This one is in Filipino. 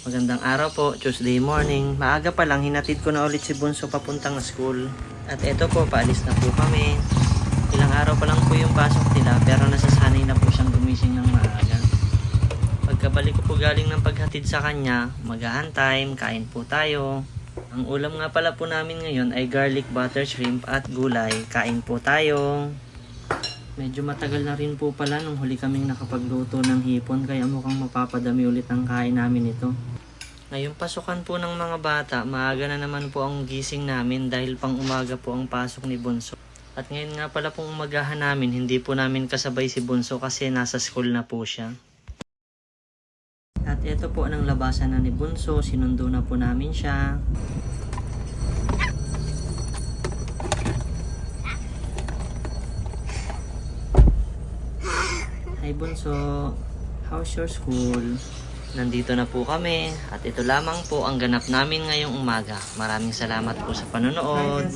Magandang araw po, Tuesday morning. Maaga pa lang, hinatid ko na ulit si Bunso papuntang school. At eto po, paalis na po kami. Ilang araw pa lang po yung pasok nila, pero nasasanay na po siyang gumising ng maaga. Pagkabalik ko po galing ng paghatid sa kanya, magaan time, kain po tayo. Ang ulam nga pala po namin ngayon ay garlic butter shrimp at gulay. Kain po tayo. Medyo matagal na rin po pala nung huli kaming nakapagluto ng hipon, kaya mukhang mapapadami ulit ang kain namin ito. Ngayong pasukan po ng mga bata, maaga na naman po ang gising namin dahil pang umaga po ang pasok ni Bunso. At ngayon nga pala pong umagahan namin, hindi po namin kasabay si Bunso kasi nasa school na po siya. At ito po ang labasan na ni Bunso, sinundo na po namin siya. Hi Bunso, how's your school? Nandito na po kami at ito lamang po ang ganap namin ngayong umaga. Maraming salamat po sa panonood.